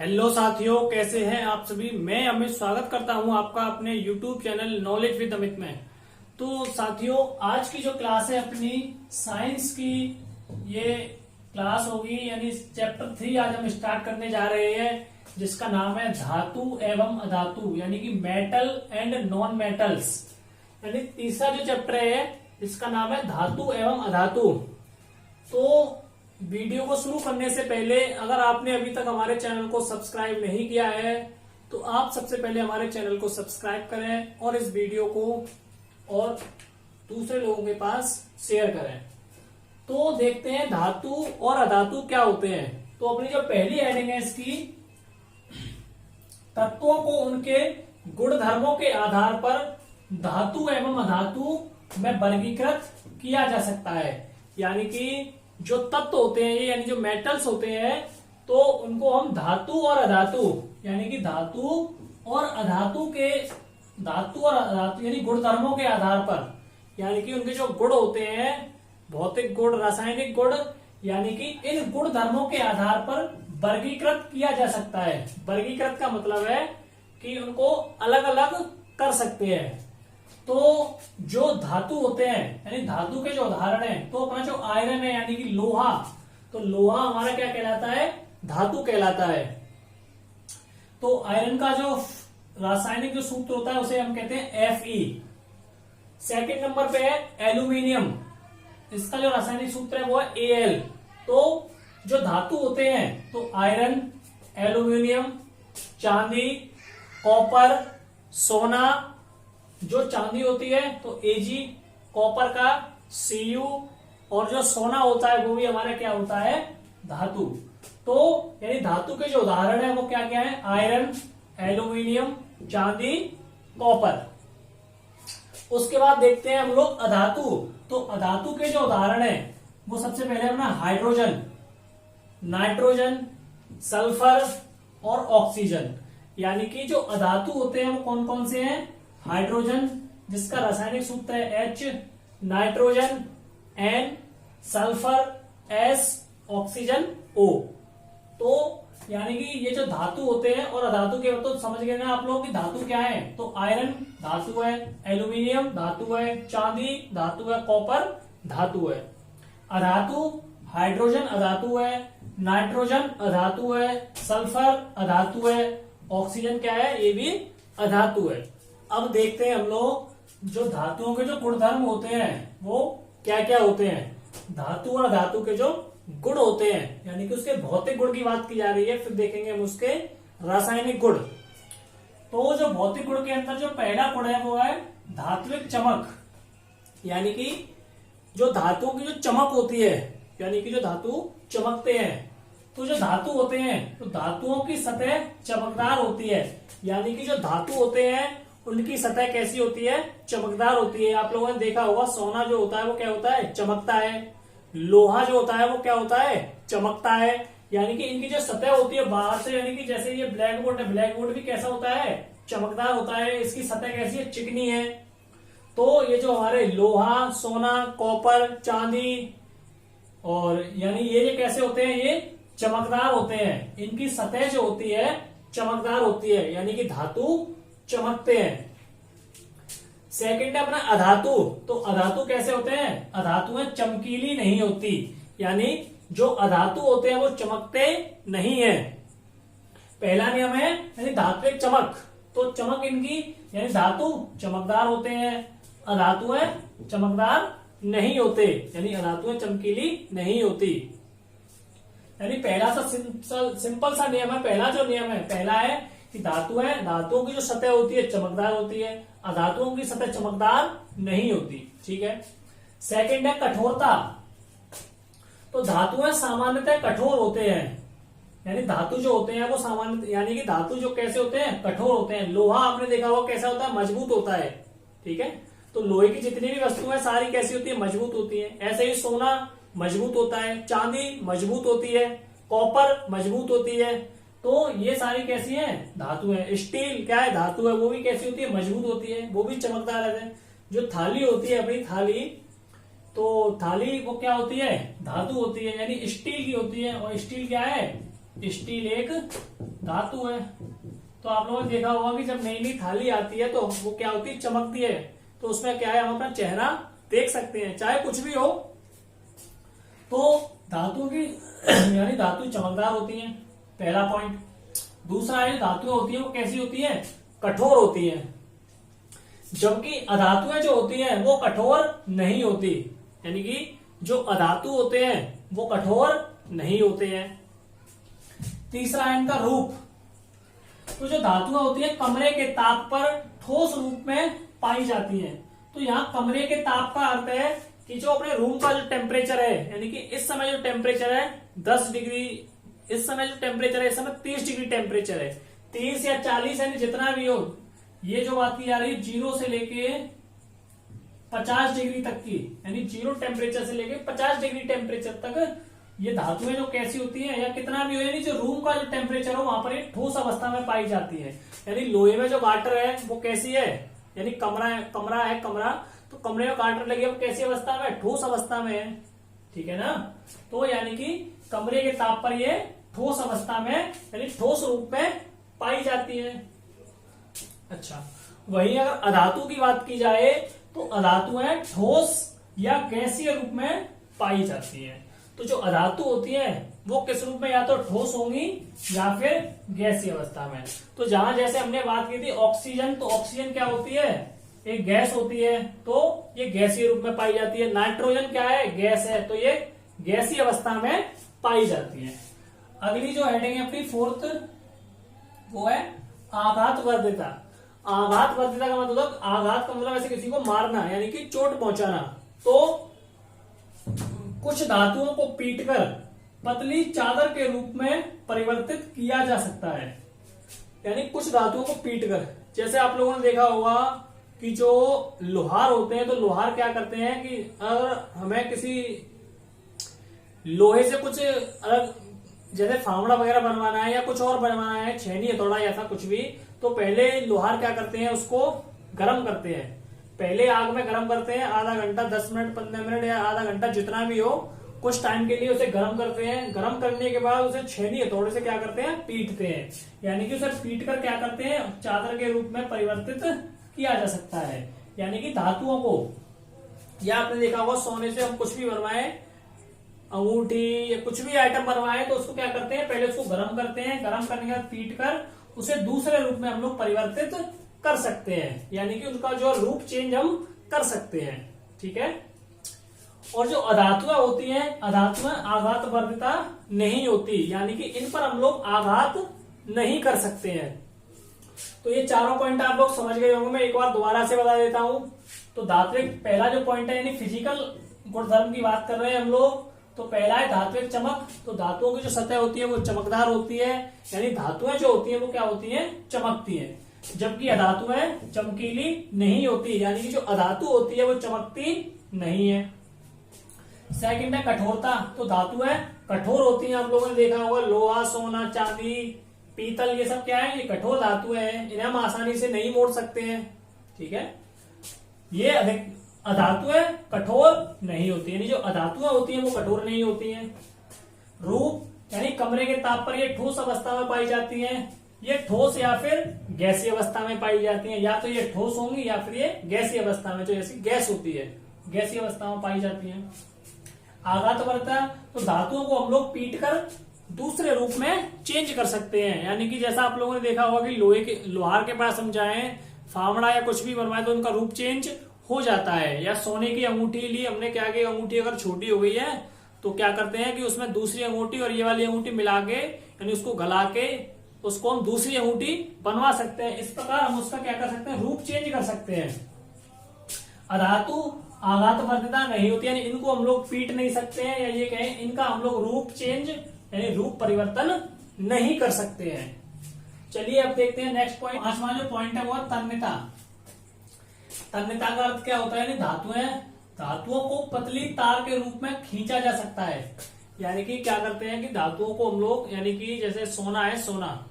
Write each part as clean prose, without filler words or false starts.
Hello साथियों, कैसे हैं आप सभी। मैं अमित स्वागत करता हूं आपका अपने YouTube channel knowledge with Amit में। तो साथियों, आज की जो क्लास है अपनी साइंस की, ये क्लास होगी यानी चैप्टर 3 आज हम स्टार्ट करने जा रहे हैं, जिसका नाम है धातु एवं अधातु यानी कि मेटल एंड नॉन मेटल्स। यानी तीसरा जो चैप्टर है इसका नाम है धातु एवं अधातु। तो वीडियो को शुरू करने से पहले अगर आपने अभी तक हमारे चैनल को सब्सक्राइब नहीं किया है तो आप सबसे पहले हमारे चैनल को सब्सक्राइब करें और इस वीडियो को और दूसरे लोगों के पास शेयर करें। तो देखते हैं धातु और अधातु क्या होते हैं। तो अपनी जो पहली हेडिंग है इसकी, तत्वों को उनके गुण धर्मों के आधार पर धातु एवं अधातु में वर्गीकृत किया जा सकता है। यानी कि जो तत्व होते हैं यानी जो मेटल्स होते हैं तो उनको हम धातु और अधातु यानी कि धातु और अधातु यानी गुण धर्मों के आधार पर यानी कि उनके जो गुण होते हैं, भौतिक गुण, रासायनिक गुण, यानी कि इन गुण धर्मों के आधार पर वर्गीकृत किया जा सकता है। वर्गीकृत का मतलब है कि उनको अलग अलग कर सकते हैं। तो जो धातु होते हैं यानी धातु के जो उदाहरण हैं, तो अपना जो आयरन है यानी कि लोहा, तो लोहा हमारा क्या कहलाता है? धातु कहलाता है। तो आयरन का जो रासायनिक जो सूत्र होता है उसे हम कहते हैं Fe। सेकंड नंबर पे है एल्यूमिनियम, इसका जो रासायनिक सूत्र है वो है Al। तो जो धातु होते हैं तो आयरन, एल्यूमिनियम, चांदी, कॉपर, सोना, जो चांदी होती है तो Ag, कॉपर का Cu, और जो सोना होता है वो भी हमारा क्या होता है? धातु। तो यानी धातु के जो उदाहरण है वो क्या क्या है? आयरन, एल्यूमिनियम, चांदी, कॉपर। उसके बाद देखते हैं हम लोग अधातु। तो अधातु के जो उदाहरण है वो सबसे पहले अपना हाइड्रोजन, नाइट्रोजन, सल्फर और ऑक्सीजन। यानी कि जो अधातु होते हैं वो कौन कौन से हैं? हाइड्रोजन जिसका रासायनिक सूत्र है H, nitrogen N, sulphur S, oxygen O। तो यानी कि ये जो धातु होते हैं और अधातु के, तो समझ गए ना आप लोग कि धातु क्या है? तो आयरन धातु है, एल्यूमिनियम धातु है, चांदी धातु है, कॉपर धातु है। अधातु हाइड्रोजन अधातु है, नाइट्रोजन अधातु है, सल्फर अधातु है, ऑक्सीजन क्या है? ये भी अधातु है। अब देखते हैं हम लोग जो धातुओं के जो गुणधर्म होते हैं वो क्या क्या होते हैं। धातु और धातु के जो गुण होते हैं यानी कि उसके भौतिक गुण की बात की जा रही है, फिर देखेंगे हम उसके रासायनिक गुण। तो जो भौतिक गुण के अंदर जो पहला गुण है वो है धात्विक चमक। यानी कि जो धातुओं की जो चमक होती है यानी कि जो धातु चमकते हैं, तो जो धातु होते हैं तो धातुओं की सतह चमकदार होती है। यानी कि जो धातु होते हैं उनकी सतह कैसी होती है? चमकदार होती है। आप लोगों ने देखा होगा सोना जो होता है वो क्या होता है? चमकता है। लोहा जो होता है वो क्या होता है? चमकता है। यानी कि इनकी जो सतह होती है बाहर से, यानी कि जैसे ये ब्लैक बोर्ड है, ब्लैक बोर्ड भी कैसा होता है? चमकदार होता है। इसकी सतह कैसी है? चिकनी है। तो ये जो हमारे लोहा, सोना, कॉपर, चांदी और यानी ये कैसे होते हैं? ये चमकदार होते हैं। इनकी सतह जो होती है चमकदार होती है, यानी कि धातु चमकते हैं। सेकंड है अपना अधातु। तो अधातु कैसे होते हैं? अधातुएं चमकीली नहीं होती, यानी जो अधातु होते हैं वो चमकते नहीं है। पहला नियम है यानी धात्विक चमक। तो चमक इनकी यानी धातु चमकदार होते हैं, अधातुएं चमकदार नहीं होते, यानी अधातुएं चमकीली नहीं होती। यानी पहला सा सिंपल सा नियम है। पहला जो नियम है, पहला है कि धातुओं की जो सतह होती है चमकदार होती है, अधातुओं की सतह चमकदार नहीं होती। ठीक है। सेकंड है कठोरता। तो धातुएं सामान्यतः कठोर होते हैं, यानी धातु जो होते हैं वो सामान्य, यानी कि धातु जो कैसे होते हैं? कठोर होते हैं। लोहा आपने देखा होगा कैसा होता है? मजबूत होता है। ठीक है। तो लोहे की जितनी भी वस्तुएं सारी कैसी होती है? मजबूत होती है। ऐसे ही सोना मजबूत होता है, चांदी मजबूत होती है, कॉपर मजबूत होती है। तो ये सारी कैसी है? धातु है। स्टील क्या है? धातु है। वो भी कैसी होती है? मजबूत होती है, वो भी चमकदार रहते हैं। जो थाली होती है अपनी थाली, तो थाली वो क्या होती है? धातु होती है, यानी स्टील की होती है। और स्टील क्या है? स्टील एक धातु है। तो आप लोगों ने देखा होगा कि जब नई नई थाली आती है तो वो क्या होती है, चमकती है। तो उसमें क्या है, हम अपना चेहरा देख सकते हैं चाहे कुछ भी हो। तो धातु की यानी धातु चमकदार होती है, पहला पॉइंट। दूसरा है धातुएं होती है वो कैसी होती है, कठोर होती है, जबकि अधातुएं जो होती हैं वो कठोर नहीं होती। यानी कि जो अधातु होते हैं वो कठोर नहीं होते हैं। तीसरा है इनका रूप। तो जो धातुएं होती है कमरे के ताप पर ठोस रूप में पाई जाती हैं। तो यहाँ कमरे के ताप का अर्थ है कि जो अपने रूम का जो टेम्परेचर है, यानी कि इस समय जो टेम्परेचर है 10 डिग्री, इस समय जो टेम्परेचर है इस समय 30 डिग्री टेम्परेचर है, 30 या 40 यानी जितना भी हो, ये जो बात की जा रही है 0 से लेके 50 डिग्री तक की, यानी 0 टेम्परेचर से लेके 50 डिग्री टेम्परेचर तक ये धातुएं जो कैसी होती हैं, या कितना भी हो, यानी जो रूम का जो टेम्परेचर हो वहां पर ये ठोस अवस्था में पाई जाती है। यानी लोहे में जो वाटर है वो कैसी है, यानी कमरा है तो कमरे में वाटर लगी है वो कैसी अवस्था में, ठोस अवस्था में है। ठीक है ना। तो यानी कि कमरे के ताप पर ये ठोस अवस्था में यानी ठोस रूप में पाई जाती है। अच्छा, वहीं अगर अधातु की बात की जाए तो अधातुएं ठोस या गैसीय रूप में पाई जाती है। तो जो अधातु होती है वो किस रूप में, या तो ठोस होंगी या फिर गैसीय अवस्था में। तो जहां जैसे हमने बात की थी ऑक्सीजन, तो ऑक्सीजन क्या होती है, एक गैस होती है, तो ये गैसीय रूप में पाई जाती है। नाइट्रोजन क्या है, गैस है, तो ये गैसीय अवस्था में पाई जाती है। अगली जो हेडिंग है अपनी फोर्थ, वो है आघात वर्धिता। आघात वर्धिता का मतलब, आघात का मतलब ऐसे किसी को मारना यानी कि चोट पहुंचाना। तो कुछ धातुओं को पीटकर पतली चादर के रूप में परिवर्तित किया जा सकता है। यानी कुछ धातुओं को पीटकर, जैसे आप लोगों ने देखा होगा कि जो लोहार होते हैं, तो लोहार क्या करते हैं कि अगर हमें किसी लोहे से कुछ अलग, जैसे फावड़ा वगैरह बनवाना है या कुछ और बनवाना है, छेनी हथौड़ा या ऐसा कुछ भी, तो पहले लोहार क्या करते हैं, उसको गर्म करते हैं। पहले आग में गर्म करते हैं, आधा घंटा, 10 मिनट, 15 मिनट या आधा घंटा जितना भी हो, कुछ टाइम के लिए उसे गर्म करते हैं। गर्म करने के बाद उसे छेनी हथौड़े से क्या करते हैं, पीटते हैं। यानी कि उसे पीट कर क्या करते हैं, चादर के रूप में परिवर्तित किया जा सकता है। यानी कि धातुओं को, या आपने देखा होगा सोने से हम कुछ भी बनवाए, अंगूठी या कुछ भी आइटम बनवाए, तो उसको क्या करते हैं, पहले उसको गर्म करते हैं, गर्म करने के बाद पीट कर उसे दूसरे रूप में हम लोग परिवर्तित कर सकते हैं। यानी कि उनका जो रूप चेंज हम कर सकते हैं। ठीक है। और जो अधातुएं होती हैं, अधातुएं आघात वर्धिता नहीं होती, यानी कि इन पर हम लोग आघात नहीं कर सकते हैं। तो ये चारों पॉइंट आप लोग समझ गए होंगे, मैं एक बार दोबारा से बता देता हूं। तो धात्विक पहला जो पॉइंट है, यानी फिजिकल गुणधर्म की बात कर रहे हैं हम लोग, तो पहला है धात्विक चमक। तो धातुओं की जो सतह होती है वो चमकदार होती है, यानी धातुएं जो होती है वो क्या होती है, चमकती है, जबकि अधातुएं चमकीली नहीं होती, यानी कि जो अधातु होती है वो चमकती नहीं है। सेकंड है कठोरता। तो धातुएं कठोर होती हैं, आप लोगों ने देखा होगा लोहा, सोना, चांदी, पीतल, ये सब क्या है, ये कठोर धातुएं हैं, इन्हें हम आसानी से नहीं मोड़ सकते हैं। ठीक है। ये अधातुएं कठोर नहीं होती, यानी जो अधातुएं होती हैं वो कठोर नहीं होती हैं। रूप यानी कमरे के ताप पर ये ठोस अवस्था में पाई जाती हैं, ये ठोस या फिर गैसीय अवस्था में पाई जाती हैं, या तो ये ठोस होंगी या फिर ये गैसीय अवस्था में, जो जैसी गैस होती है गैसीय अवस्था में पाई जाती हैं। आघात वर्धिता, तो धातुओं को हम लोग पीट कर दूसरे रूप में चेंज कर सकते हैं। यानी कि जैसा आप लोगों ने देखा होगा कि लोहार के पास हम जाए, फावड़ा या कुछ भी बनवाए तो उनका रूप चेंज हो जाता है। या सोने की अंगूठी ली हमने, क्या कि अंगूठी अगर छोटी हो गई है तो क्या करते हैं कि उसमें दूसरी अंगूठी और ये वाली अंगूठी मिला के, यानी उसको गला के उसको हम दूसरी अंगूठी बनवा सकते हैं। इस प्रकार हम उसका क्या कर सकते हैं, रूप चेंज कर सकते हैं। अधातु आघात वर्धिता नहीं होती, यानी इनको हम लोग पीट नहीं सकते हैं, या ये कहें इनका हम लोग रूप चेंज यानी रूप परिवर्तन नहीं कर सकते हैं। चलिए अब देखते हैं नेक्स्ट पॉइंट। पांचवा जो पॉइंट है वो है तन्यता। तन्यता का अर्थ क्या होता है, यानी धातुओं को पतली तार के रूप में खींचा जा सकता है। यानी कि क्या करते हैं कि धातुओं को हम लोग, यानी कि जैसे सोना है, सोना,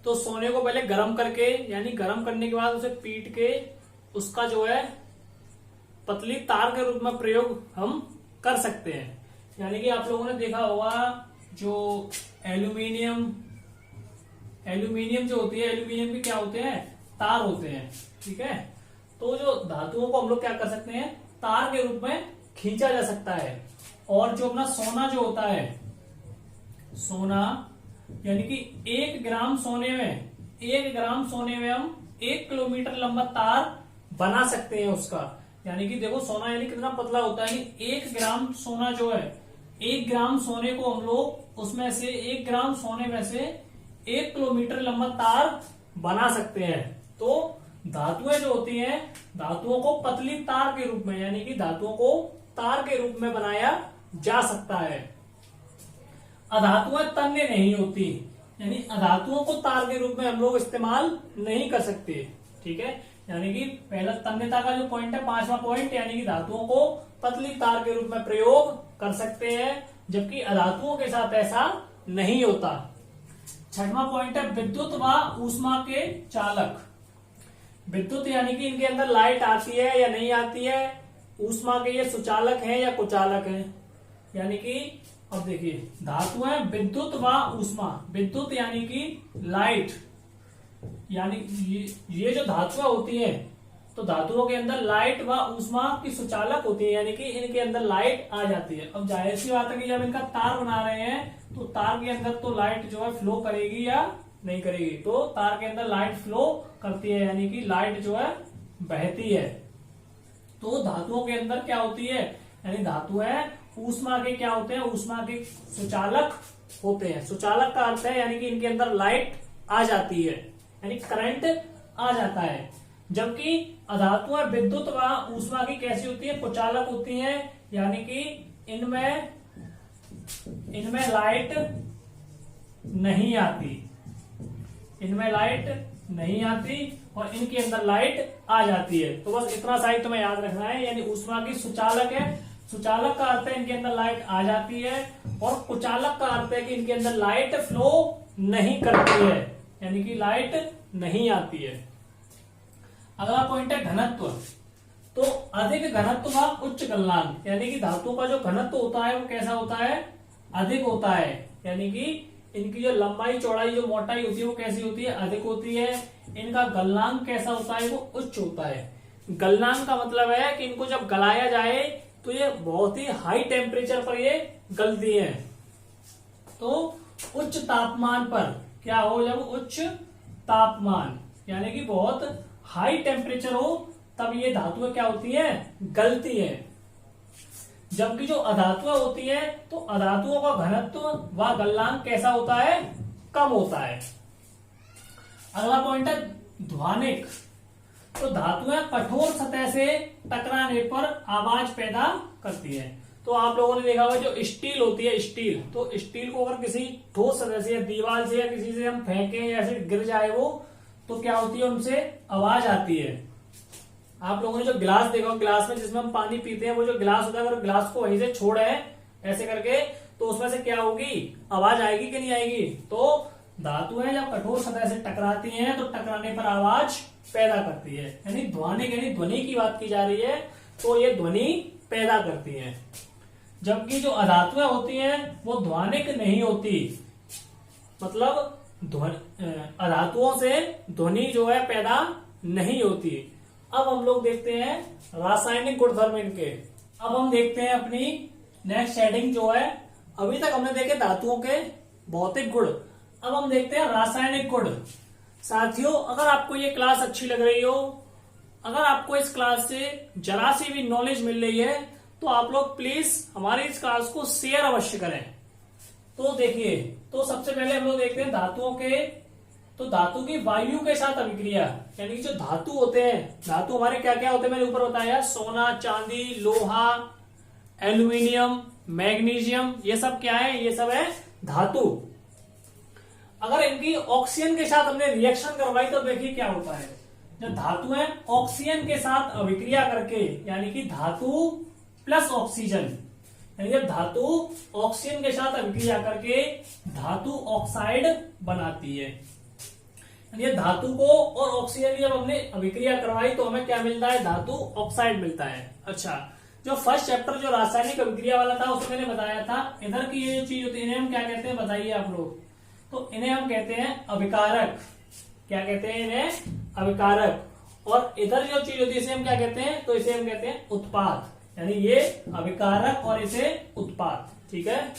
तो सोने को पहले गर्म करके, यानी गर्म करने के बाद उसे पीट के उसका जो है पतली तार के रूप में प्रयोग हम कर सकते हैं। यानी कि आप लोगों ने देखा होगा जो एल्यूमिनियम जो होती है, एल्यूमिनियम के क्या होते हैं, तार होते हैं, ठीक है। तो जो धातुओं को हम लोग क्या कर सकते हैं, तार के रूप में खींचा जा सकता है। और जो अपना सोना जो होता है, सोना यानी कि 1 ग्राम सोने में हम 1 किलोमीटर लंबा तार बना सकते हैं उसका। यानी कि देखो सोना यानी कितना पतला होता है, 1 ग्राम सोना जो है, 1 ग्राम सोने को हम लोग उसमें से 1 ग्राम सोने में से 1 किलोमीटर लंबा तार बना सकते हैं। तो धातुएं जो होती हैं, धातुओं को पतली तार के रूप में, यानी कि धातुओं को तार के रूप में बनाया जा सकता है। अधातुएं तन्य नहीं होती, यानी अधातुओं को तार के रूप में हम लोग इस्तेमाल नहीं कर सकते, ठीक है। यानी कि पहला तन्यता का जो पॉइंट है, 5वां पॉइंट, यानी कि धातुओं को पतली तार के रूप में प्रयोग कर सकते हैं, जबकि अधातुओं के साथ ऐसा नहीं होता। 6वां पॉइंट है विद्युत व ऊष्मा के चालक। विद्युत यानी कि इनके अंदर लाइट आती है या नहीं आती है, ऊष्मा के ये सुचालक है या कुचालक है। यानी कि अब देखिए धातु है विद्युत व ऊष्मा, विद्युत यानी कि लाइट, यानी ये जो धातुएं होती है, तो धातुओं के अंदर लाइट व ऊष्मा की सुचालक होती है, यानी कि इनके अंदर लाइट आ जाती है। अब जाहिर सी बात है कि जब इनका तार बना रहे हैं तो तार के अंदर तो लाइट जो है फ्लो करेगी या नहीं करेगी, तो तार के अंदर लाइट फ्लो करती है, यानी कि लाइट जो है बहती है। तो धातुओं के अंदर क्या होती है, यानी धातु है ऊष्मा के क्या होते हैं, ऊष्मा के सुचालक होते हैं। सुचालक का अर्थ है यानी कि इनके अंदर लाइट आ जाती है, यानी करंट आ जाता है। जबकि अधातुएं विद्युत व ऊष्मा की कैसी होती है, कुचालक होती है, यानी कि इनमें लाइट नहीं आती, इनमें लाइट नहीं आती और इनके अंदर लाइट आ जाती है। तो बस इतना सा ही तुम्हें याद रखना है, यानी ऊष्मा की सुचालक है, सुचालक का अर्थ है इनके अंदर लाइट आ जाती है, और कुचालक का अर्थ है कि इनके अंदर लाइट फ्लो नहीं करती है, यानी कि लाइट नहीं आती है। अगला पॉइंट है घनत्व। तो अधिक घनत्व व उच्च गलनांक, यानी कि धातुओं का जो घनत्व होता है वो कैसा होता है, अधिक होता है, यानी कि इनकी जो लंबाई चौड़ाई जो मोटाई होती है वो कैसी होती है, अधिक होती है। इनका गलनांक कैसा होता है, वो उच्च होता है। गलनांक का मतलब है कि इनको जब गलाया जाए तो ये बहुत ही हाई टेम्परेचर पर ये गलती है। तो उच्च तापमान पर क्या हो, जब उच्च तापमान यानी कि बहुत हाई टेम्परेचर हो तब ये धातुएं क्या होती है, गलती है। जबकि जो अधातुएं होती है तो अधातुओं का घनत्व व गलनांक कैसा होता है, कम होता है। अगला पॉइंट है ध्वनिक। तो धातुएं कठोर सतह से टकराने पर आवाज पैदा करती है। तो आप लोगों ने देखा होगा जो स्टील होती है, स्टील, तो स्टील को अगर किसी ठोस सतह से या दीवार से या किसी से हम फेंकें या ऐसे गिर जाए वो, तो क्या होती है, उनसे आवाज आती है। आप लोगों ने जो गिलास देखा, गिलास में जिसमें हम पानी पीते हैं, वो जो गिलास होता है, अगर गिलास को वहीं से छोड़े ऐसे करके तो उसमें से क्या होगी, आवाज आएगी कि नहीं आएगी। तो धातुएं जब कठोर सतह से टकराती हैं तो टकराने पर आवाज पैदा करती है, यानी ध्वनिक, यानी ध्वनि की बात की जा रही है, तो ये ध्वनि पैदा करती है। जबकि जो अधातुएं होती हैं वो ध्वनिक नहीं होती, मतलब अधातुओं से ध्वनि जो है पैदा नहीं होती। अब हम लोग देखते हैं रासायनिक गुणधर्म इनके। अब हम देखते हैं अपनी नेक्स्ट हेडिंग जो है, अभी तक हमने देखे धातुओं के भौतिक गुण, अब हम देखते हैं रासायनिक गुण। साथियों, अगर आपको ये क्लास अच्छी लग रही हो, अगर आपको इस क्लास से जरा सी भी नॉलेज मिल रही है, तो आप लोग प्लीज हमारी इस क्लास को शेयर अवश्य करें। तो देखिए, तो सबसे पहले हम लोग देखते हैं धातुओं के, तो धातु की वायु के साथ अभिक्रिया, यानी जो धातु होते हैं, धातु हमारे क्या क्या होते हैं मैंने ऊपर बताया, सोना, चांदी, लोहा, एल्यूमिनियम, मैग्नीशियम, ये सब क्या है, ये सब है धातु। अगर इनकी ऑक्सीजन के साथ हमने रिएक्शन करवाई तो देखिए क्या होता है। जब धातु है ऑक्सीजन के साथ अभिक्रिया करके, यानी कि धातु प्लस ऑक्सीजन, यानी जब धातु ऑक्सीजन के साथ अभिक्रिया करके धातु ऑक्साइड बनाती है, यानी धातु को और ऑक्सीजन जब हमने अभिक्रिया करवाई तो हमें क्या मिलता है, धातु ऑक्साइड मिलता है। अच्छा, जो फर्स्ट चैप्टर जो रासायनिक अभिक्रिया वाला था उसमें मैंने बताया था इधर की ये जो चीज होती है इन्हें हम क्या कहते हैं बताइए आप लोग। तो इन्हें हम कहते हैं अभिकारक। क्या कहते हैं इन्हें? अभिकारक। और इधर जो चीज होती है इसे हम क्या कहते हैं? तो इसे हम कहते हैं उत्पाद। यानी ये अभिकारक और इसे उत्पाद। ठीक है।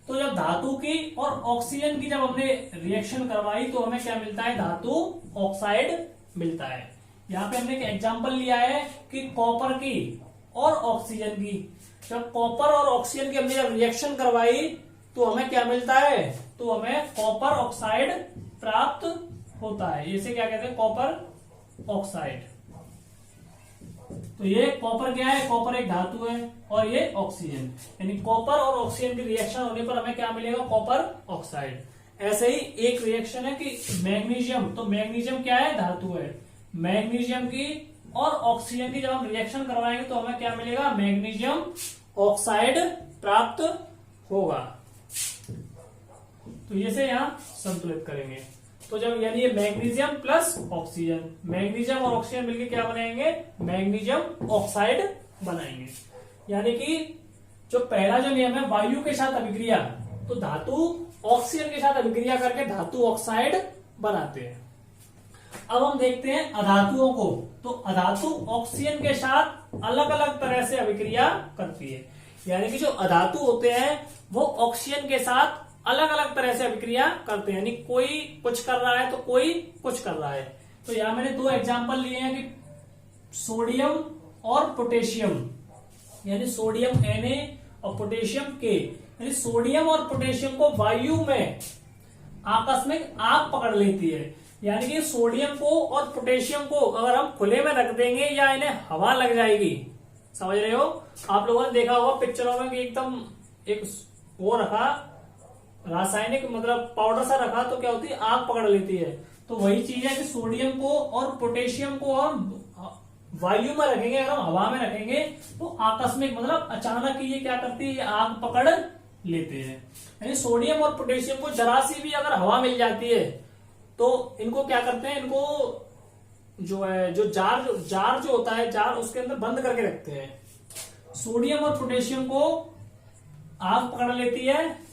तो जब धातु की और ऑक्सीजन की जब हमने रिएक्शन करवाई तो हमें क्या मिलता है? धातु ऑक्साइड मिलता है। यहाँ पे हमने एक एग्जांपल लिया है कि कॉपर की और ऑक्सीजन की, जब कॉपर और ऑक्सीजन की हमने जब रिएक्शन करवाई तो हमें क्या मिलता है? तो हमें कॉपर ऑक्साइड प्राप्त होता है। इसे क्या कहते हैं? Copper oxide. तो ये कॉपर क्या है? कॉपर एक धातु है और ये ऑक्सीजन, यानी कॉपर और ऑक्सीजन की रिएक्शन होने पर हमें क्या मिलेगा? Copper oxide. ऐसे ही एक रिएक्शन है कि मैग्नीशियम, तो मैग्नीशियम क्या है? धातु है। मैग्नीशियम की और ऑक्सीजन की जब हम रिएक्शन करवाएंगे तो हमें क्या मिलेगा? मैग्नीशियम ऑक्साइड प्राप्त होगा। तो ये से यहां संतुलित करेंगे तो जब यानी ये मैग्नीशियम प्लस ऑक्सीजन, मैग्नीशियम और ऑक्सीजन मिलकर क्या बनाएंगे? मैग्नीशियम ऑक्साइड बनाएंगे। यानी कि जो पहला जो नियम है वायु के साथ अभिक्रिया, तो धातु ऑक्सीजन के साथ अभिक्रिया करके धातु ऑक्साइड बनाते हैं। अब हम देखते हैं अधातुओं को। तो अधातु ऑक्सीजन के साथ अलग अलग तरह से अभिक्रिया करती है। यानी कि जो अधातु होते हैं वो ऑक्सीजन के साथ अलग अलग तरह से अभिक्रिया करते हैं। यानी कोई कुछ कर रहा है तो कोई कुछ कर रहा है। तो यहां मैंने दो एग्जांपल लिए हैं कि सोडियम और पोटेशियम, यानी सोडियम Na और पोटेशियम K। यानी सोडियम और पोटेशियम को वायु में आकस्मिक आग पकड़ लेती है। यानी कि सोडियम को और पोटेशियम को अगर हम खुले में रख देंगे या इन्हें हवा लग जाएगी, समझ रहे हो? आप लोगों ने देखा होगा पिक्चरों में कि एकदम एक वो रखा रासायनिक मतलब पाउडर सा रखा तो क्या होती है? आग पकड़ लेती है। तो वही चीज है कि सोडियम को और पोटेशियम को हम वायु में रखेंगे, अगर हम हवा में रखेंगे तो आकस्मिक मतलब अचानक ही ये क्या करती है? आग पकड़ लेते हैं। यानी सोडियम और पोटेशियम को जरा सी भी अगर हवा मिल जाती है तो इनको क्या करते हैं? इनको जो है जो जार जो होता है, जार उसके अंदर बंद करके रखते हैं। सोडियम और पोटेशियम को आग पकड़ लेती है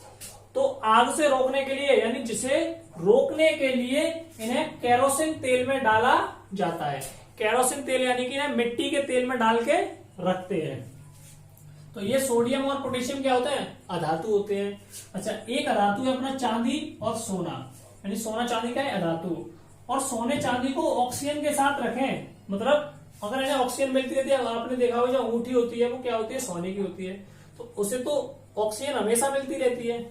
तो आग से रोकने के लिए, यानी जिसे रोकने के लिए इन्हें केरोसिन तेल में डाला जाता है। केरोसिन तेल यानी कि इन्हें मिट्टी के तेल में डाल के रखते हैं। तो ये सोडियम और पोटेशियम क्या होते हैं? अधातु होते हैं। अच्छा, एक अधातु है अपना चांदी और सोना, यानी सोना चांदी का है अधातु। और सोने चांदी को ऑक्सीजन के साथ रखें, मतलब अगर इन्हें ऑक्सीजन मिलती रहती है, आपने देखा होगा जो अंगूठी होती है वो क्या होती है? सोने की होती है। तो उसे तो ऑक्सीजन हमेशा मिलती रहती है,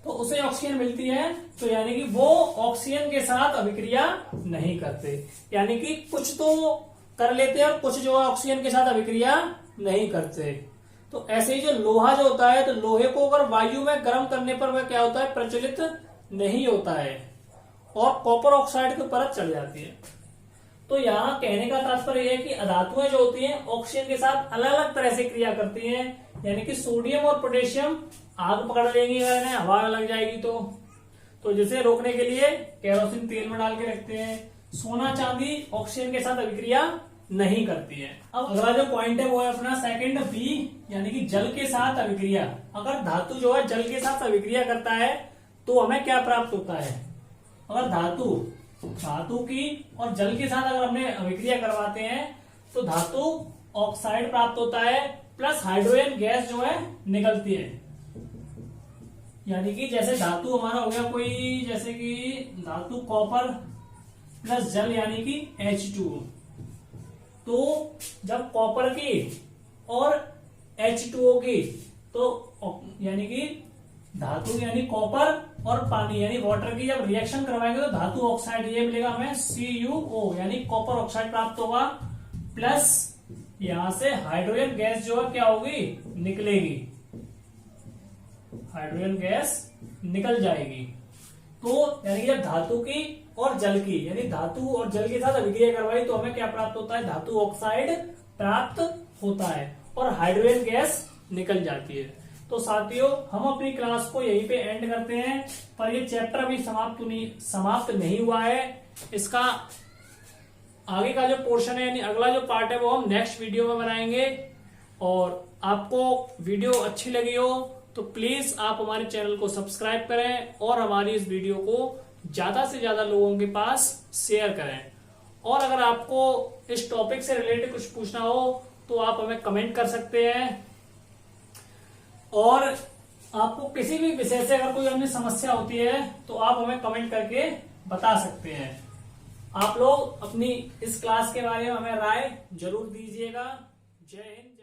तो उसे ऑक्सीजन मिलती है, तो यानी कि वो ऑक्सीजन के साथ अभिक्रिया नहीं करते। यानी कि कुछ तो कर लेते हैं और कुछ जो है ऑक्सीजन के साथ अभिक्रिया नहीं करते। तो ऐसे ही जो लोहा जो होता है, तो लोहे को अगर वायु में गर्म करने पर वह क्या होता है? प्रज्वलित नहीं होता है और कॉपर ऑक्साइड की परत चढ़ जाती है। तो यहाँ कहने का तात्पर्य यह है कि अधातुएं जो होती हैं ऑक्सीजन के साथ अलग अलग तरह से क्रिया करती हैं। यानी कि सोडियम और पोटेशियम आग पकड़ लेंगी अगर इन्हें हवा लग जाएगी तो जिसे रोकने के लिए केरोसिन तेल में डाल के रखते हैं। सोना चांदी ऑक्सीजन के साथ अभिक्रिया नहीं करती है। अब अगला जो पॉइंट है वो है अपना सेकंड बी, यानी कि जल के साथ अभिक्रिया। अगर धातु जो है जल के साथ अभिक्रिया करता है तो हमें क्या प्राप्त होता है? अगर धातु की और जल के साथ अगर हमने अभिक्रिया करवाते हैं तो धातु ऑक्साइड प्राप्त होता है प्लस हाइड्रोजन गैस जो है निकलती है। यानी कि जैसे धातु हमारा हो गया कोई, जैसे कि धातु कॉपर प्लस जल यानी कि H2O। तो जब कॉपर की और H2O की, तो यानी कि धातु यानी कॉपर और पानी यानी वाटर की जब रिएक्शन करवाएंगे तो धातु ऑक्साइड ये मिलेगा हमें CuO, यानी कॉपर ऑक्साइड प्राप्त होगा। प्लस यहां से हाइड्रोजन गैस जो है क्या होगी? निकलेगी, हाइड्रोजन गैस निकल जाएगी। तो यानी कि जब धातु की और जल की, यानी धातु और जल के साथ अभिक्रिया करवाई तो हमें क्या प्राप्त होता है? धातु ऑक्साइड प्राप्त होता है और हाइड्रोजन गैस निकल जाती है। तो साथियों, हम अपनी क्लास को यहीं पे एंड करते हैं, पर ये चैप्टर अभी समाप्त नहीं हुआ है। इसका आगे का जो पोर्शन है यानी अगला जो पार्ट है वो हम नेक्स्ट वीडियो में बनाएंगे। और आपको वीडियो अच्छी लगी हो तो प्लीज आप हमारे चैनल को सब्सक्राइब करें और हमारी इस वीडियो को ज्यादा से ज्यादा लोगों के पास शेयर करें। और अगर आपको इस टॉपिक से रिलेटेड कुछ पूछना हो तो आप हमें कमेंट कर सकते हैं। और आपको किसी भी विषय से अगर कोई अन्य समस्या होती है तो आप हमें कमेंट करके बता सकते हैं। आप लोग अपनी इस क्लास के बारे में हमें राय जरूर दीजिएगा। जय हिंद।